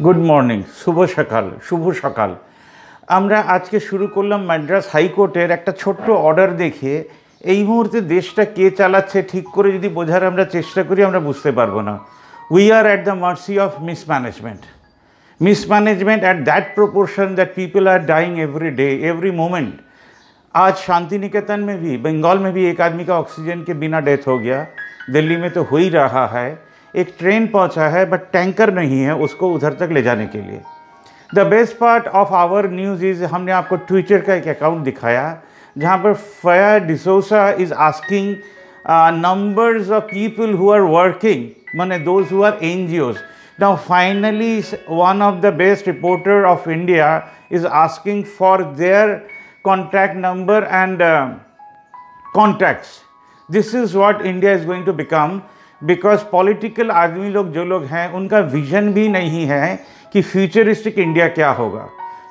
Good morning, শুভ সকাল। আমরা আজকে শুরু করলাম মাদ্রাস হাইকোর্টের একটা ছোট্ট অর্ডার দেখিয়ে। এই মুহূর্তে দেশটা কে চালাচ্ছে ঠিক করে যদি বোঝার আমরা চেষ্টা করি আমরা বুঝতে পারবো না। We are at the mercy of mismanagement at that proportion that people are dying every day every moment. आज शांति निकेतन में भी, बंगाल में भी एक आदमी का ऑक्सीजन के बिना डेथ हो गया। दिल्ली में तो हो ही रहा है। एक ट्रेन पहुंचा है बट टैंकर नहीं है उसको उधर तक ले जाने के लिए। The best part of our news is, हमने आपको ट्विटर का एक अकाउंट दिखाया जहां पर Faye D'Souza is asking numbers of people who are working, माने those who are NGOs. Now finally one of the best reporter of India is asking for their contact number and contacts. This is what India is going to become because political आदमी लोग जो लोग हैं उनका vision भी नहीं है कि फ्यूचरिस्टिक इंडिया क्या होगा।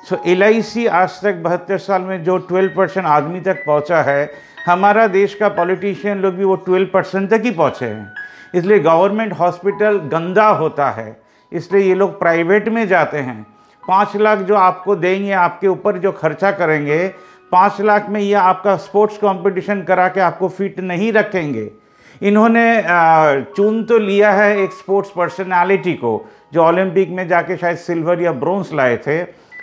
सो LIC आज तक 72 साल में जो 12% आदमी तक पहुंचा है, हमारा देश का पॉलिटिशियन लोग भी वो 12% तक ही पहुंचे हैं। इसलिए गवर्नमेंट हॉस्पिटल गंदा होता है, इसलिए ये लोग प्राइवेट में जाते हैं। 5 लाख जो आपको देंगे, आपके ऊपर जो खर्चा करेंगे, 5 लाख में ये आपका स्पोर्ट्स कंपटीशन करा के आपको फिट नहीं रखेंगे। इन्होंने चुन तो लिया है एक स्पोर्ट्स पर्सनालिटी को जो ओलंपिक में जाके शायद सिल्वर या ब्रोंज लाए थे,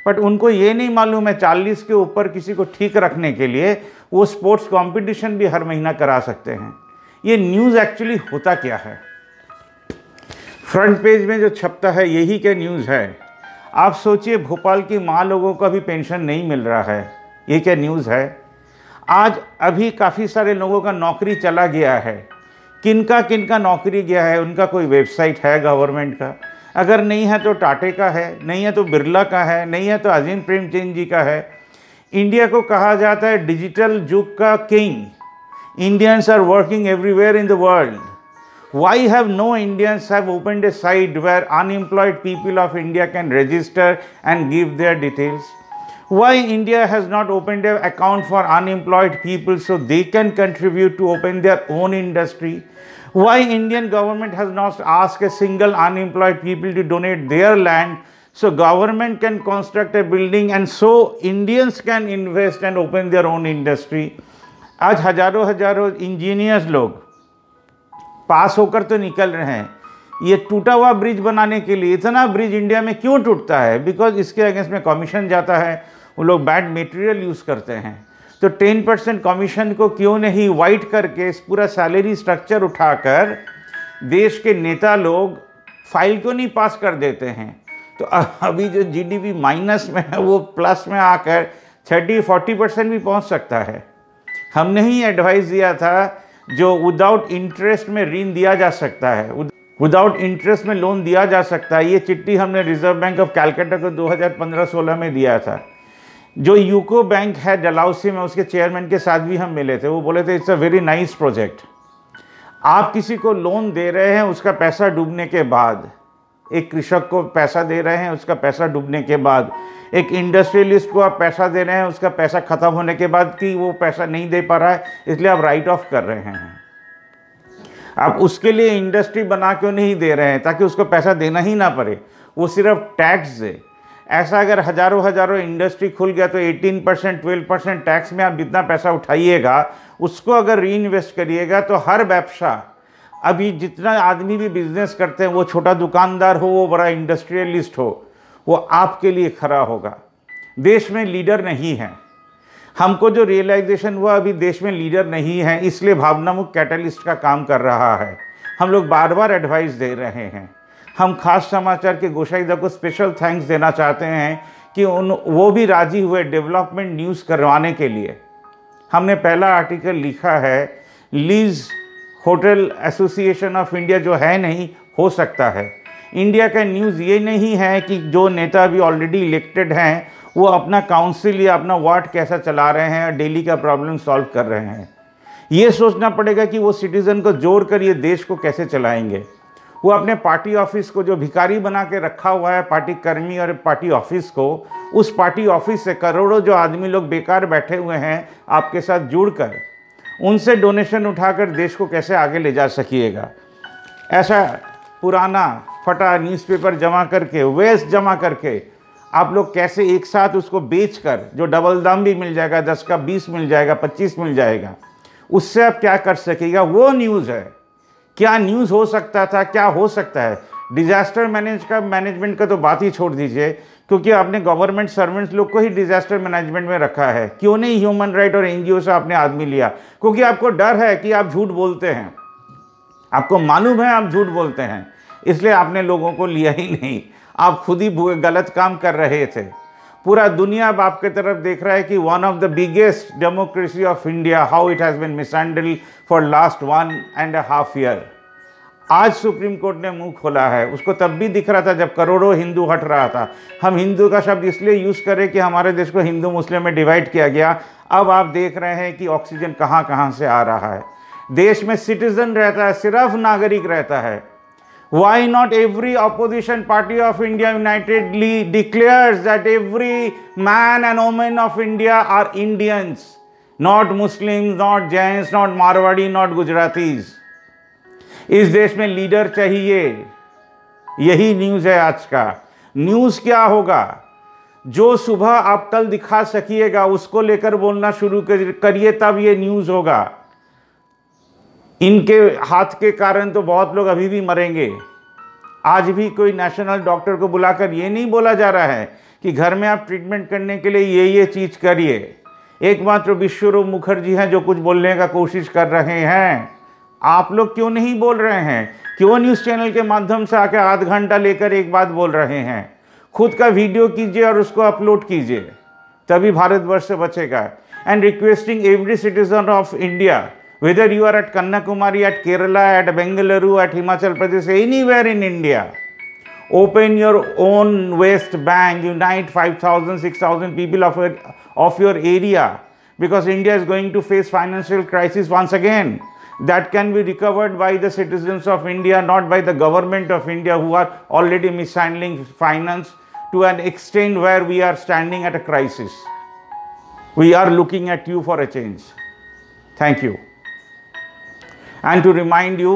बट उनको ये नहीं मालूम है 40 के ऊपर किसी को ठीक रखने के लिए वो स्पोर्ट्स कंपटीशन भी हर महीना करा सकते हैं। ये न्यूज़ एक्चुअली होता क्या है? फ्रंट पेज में जो छपता है यही क्या न्यूज़ है? आप सोचिए, भोपाल की माँ लोगों को अभी पेंशन नहीं मिल रहा है, ये क्या न्यूज़ है? आज अभी काफ़ी सारे लोगों का नौकरी चला गया है। किनका नौकरी गया है? उनका कोई वेबसाइट है गवर्नमेंट का? अगर नहीं है तो टाटे का है, नहीं है तो बिरला का है, नहीं है तो अजीम प्रेमचंद जी का है। इंडिया को कहा जाता है डिजिटल युग का king. Indians are working everywhere in the world. Why have no Indians have opened a site where unemployed people of India can register and give their details? Why India has not opened an account for unemployed people so they can contribute to open their own industry? Why Indian government has not asked a single unemployed people to donate their land so government can construct a building and so Indians can invest and open their own industry? आज हजारों engineers लोग पास होकर तो निकल रहे हैं। ये टूटा हुआ ब्रिज बनाने के लिए, इतना ब्रिज इंडिया में क्यों टूटता है? बिकॉज इसके अगेंस्ट में कमीशन जाता है, वो लोग बैड मटेरियल यूज़ करते हैं। तो 10% कमीशन को क्यों नहीं वाइट करके इस पूरा सैलरी स्ट्रक्चर उठाकर देश के नेता लोग फाइल क्यों नहीं पास कर देते हैं? तो अभी जो GDP माइनस में है वो प्लस में आकर 30-40% भी पहुंच सकता है। हमने ही एडवाइस दिया था जो विदाउट इंटरेस्ट में ऋण दिया जा सकता है, विदाउट इंटरेस्ट में लोन दिया जा सकता है। ये चिट्ठी हमने रिजर्व बैंक ऑफ कैलकाटा को 2015-16 में दिया था। जो यूको बैंक है डलहौसी में, उसके चेयरमैन के साथ भी हम मिले थे। वो बोले थे it's a very nice project. आप किसी को लोन दे रहे हैं, उसका पैसा डूबने के बाद, एक कृषक को पैसा दे रहे हैं, उसका पैसा डूबने के बाद, एक इंडस्ट्रियलिस्ट को आप पैसा दे रहे हैं, उसका पैसा ख़त्म होने के बाद कि वो पैसा नहीं दे पा रहा है इसलिए आप राइट ऑफ कर रहे हैं। आप उसके लिए इंडस्ट्री बना क्यों नहीं दे रहे हैं ताकि उसको पैसा देना ही ना पड़े, वो सिर्फ टैक्स दे। ऐसा अगर हजारों इंडस्ट्री खुल गया तो 18% 12% टैक्स में आप जितना पैसा उठाइएगा उसको अगर री इन्वेस्ट करिएगा तो हर व्यवसाय, अभी जितना आदमी भी बिजनेस करते हैं, वो छोटा दुकानदार हो, वो बड़ा इंडस्ट्रियलिस्ट हो, वो आपके लिए खड़ा होगा। देश में लीडर नहीं है। हमको जो रियलाइजेशन हुआ अभी देश में लीडर नहीं है, इसलिए भावनामुक्त कैटलिस्ट का काम कर रहा है। हम लोग बार बार एडवाइस दे रहे हैं। हम खास समाचार के गोशाइदा को स्पेशल थैंक्स देना चाहते हैं कि वो भी राजी हुए डेवलपमेंट न्यूज़ करवाने के लिए। हमने पहला आर्टिकल लिखा है, lease hotel association of India जो है नहीं, हो सकता है। इंडिया का न्यूज़ ये नहीं है कि जो नेता भी ऑलरेडी इलेक्टेड हैं वो अपना काउंसिल या अपना वार्ड कैसा चला रहे हैं और डेली का प्रॉब्लम सॉल्व कर रहे हैं। ये सोचना पड़ेगा कि वो सिटीज़न को जोड़ कर ये देश को कैसे चलाएंगे। वो अपने पार्टी ऑफिस को जो भिखारी बना के रखा हुआ है, पार्टी कर्मी और पार्टी ऑफिस को, उस पार्टी ऑफिस से करोड़ों जो आदमी लोग बेकार बैठे हुए हैं आपके साथ जुड़कर उनसे डोनेशन उठाकर देश को कैसे आगे ले जा सकिएगा। ऐसा पुराना फटा न्यूज़पेपर जमा करके, वेस्ट जमा करके आप लोग कैसे एक साथ उसको बेचकर, जो डबल दाम भी मिल जाएगा, 10 का 20 मिल जाएगा, 25 मिल जाएगा, उससे आप क्या कर सकेगा, वो न्यूज़ है। क्या न्यूज़ हो सकता था, क्या हो सकता है। डिजास्टर मैनेजमेंट का तो बात ही छोड़ दीजिए, क्योंकि आपने गवर्नमेंट सर्वेंट्स लोग को ही डिजास्टर मैनेजमेंट में रखा है। क्यों नहीं ह्यूमन राइट और एनजीओ से आपने आदमी लिया? क्योंकि आपको डर है कि आप झूठ बोलते हैं, आपको मालूम है आप झूठ बोलते हैं, इसलिए आपने लोगों को लिया ही नहीं। आप खुद ही गलत काम कर रहे थे। पूरा दुनिया अब आपके तरफ देख रहा है कि one of the biggest democracy of India, how it has been mishandled for last 1.5 year. आज सुप्रीम कोर्ट ने मुंह खोला है। उसको तब भी दिख रहा था जब करोड़ों हिंदू हट रहा था। हम हिंदू का शब्द इसलिए यूज़ करें कि हमारे देश को हिंदू मुस्लिम में डिवाइड किया गया। अब आप देख रहे हैं कि ऑक्सीजन कहाँ कहाँ से आ रहा है। देश में सिटीजन रहता है, सिर्फ नागरिक रहता है। Why not every opposition party of India unitedly declares that every man and woman of India are Indians, not Muslims, not Jains, not Marwadi, not Gujaratis. इस देश में लीडर चाहिए। यही न्यूज़ है आज का। न्यूज़ क्या होगा? जो सुबह आप कल दिखा सकिएगा उसको लेकर बोलना शुरू करिए, तब ये न्यूज़ होगा। इनके हाथ के कारण तो बहुत लोग अभी भी मरेंगे। आज भी कोई नेशनल डॉक्टर को बुलाकर ये नहीं बोला जा रहा है कि घर में आप ट्रीटमेंट करने के लिए ये चीज़ करिए। एकमात्र विश्वरूप मुखर्जी हैं जो कुछ बोलने का कोशिश कर रहे हैं। आप लोग क्यों नहीं बोल रहे हैं? क्यों न्यूज़ चैनल के माध्यम से आकर आध घंटा लेकर एक बात बोल रहे हैं? खुद का वीडियो कीजिए और उसको अपलोड कीजिए, तभी भारतवर्ष से बचेगा। And requesting every citizen of India, whether you are at Kanyakumari, at Kerala, at Bengaluru, at Himachal Pradesh, anywhere in India, open your own waste bank, unite 5,000, 6,000 people of your area, because India is going to face financial crisis once again. That can be recovered by the citizens of India, not by the government of India, who are already mishandling finance to an extent where we are standing at a crisis. We are looking at you for a change. Thank you. And to remind you,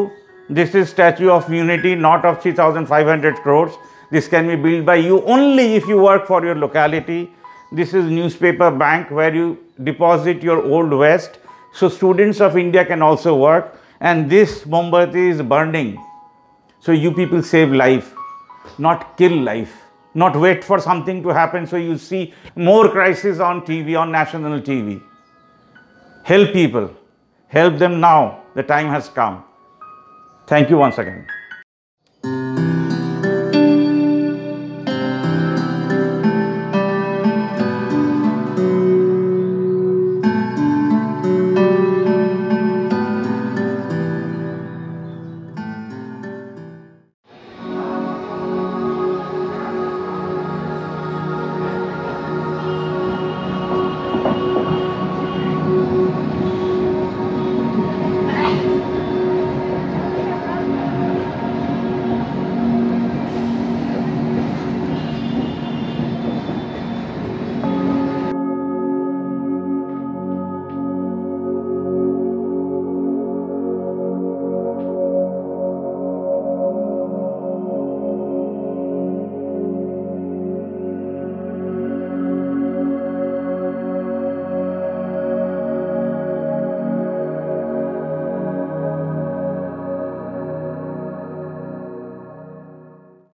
this is Statue of Unity, not of 3,500 crores. This can be built by you only if you work for your locality. This is newspaper bank where you deposit your old waste. So students of India can also work. And this Mombati is burning. So you people save life, not kill life. Not wait for something to happen so you see more crisis on TV, on national TV. Help people. Help them now. The time has come. Thank you once again.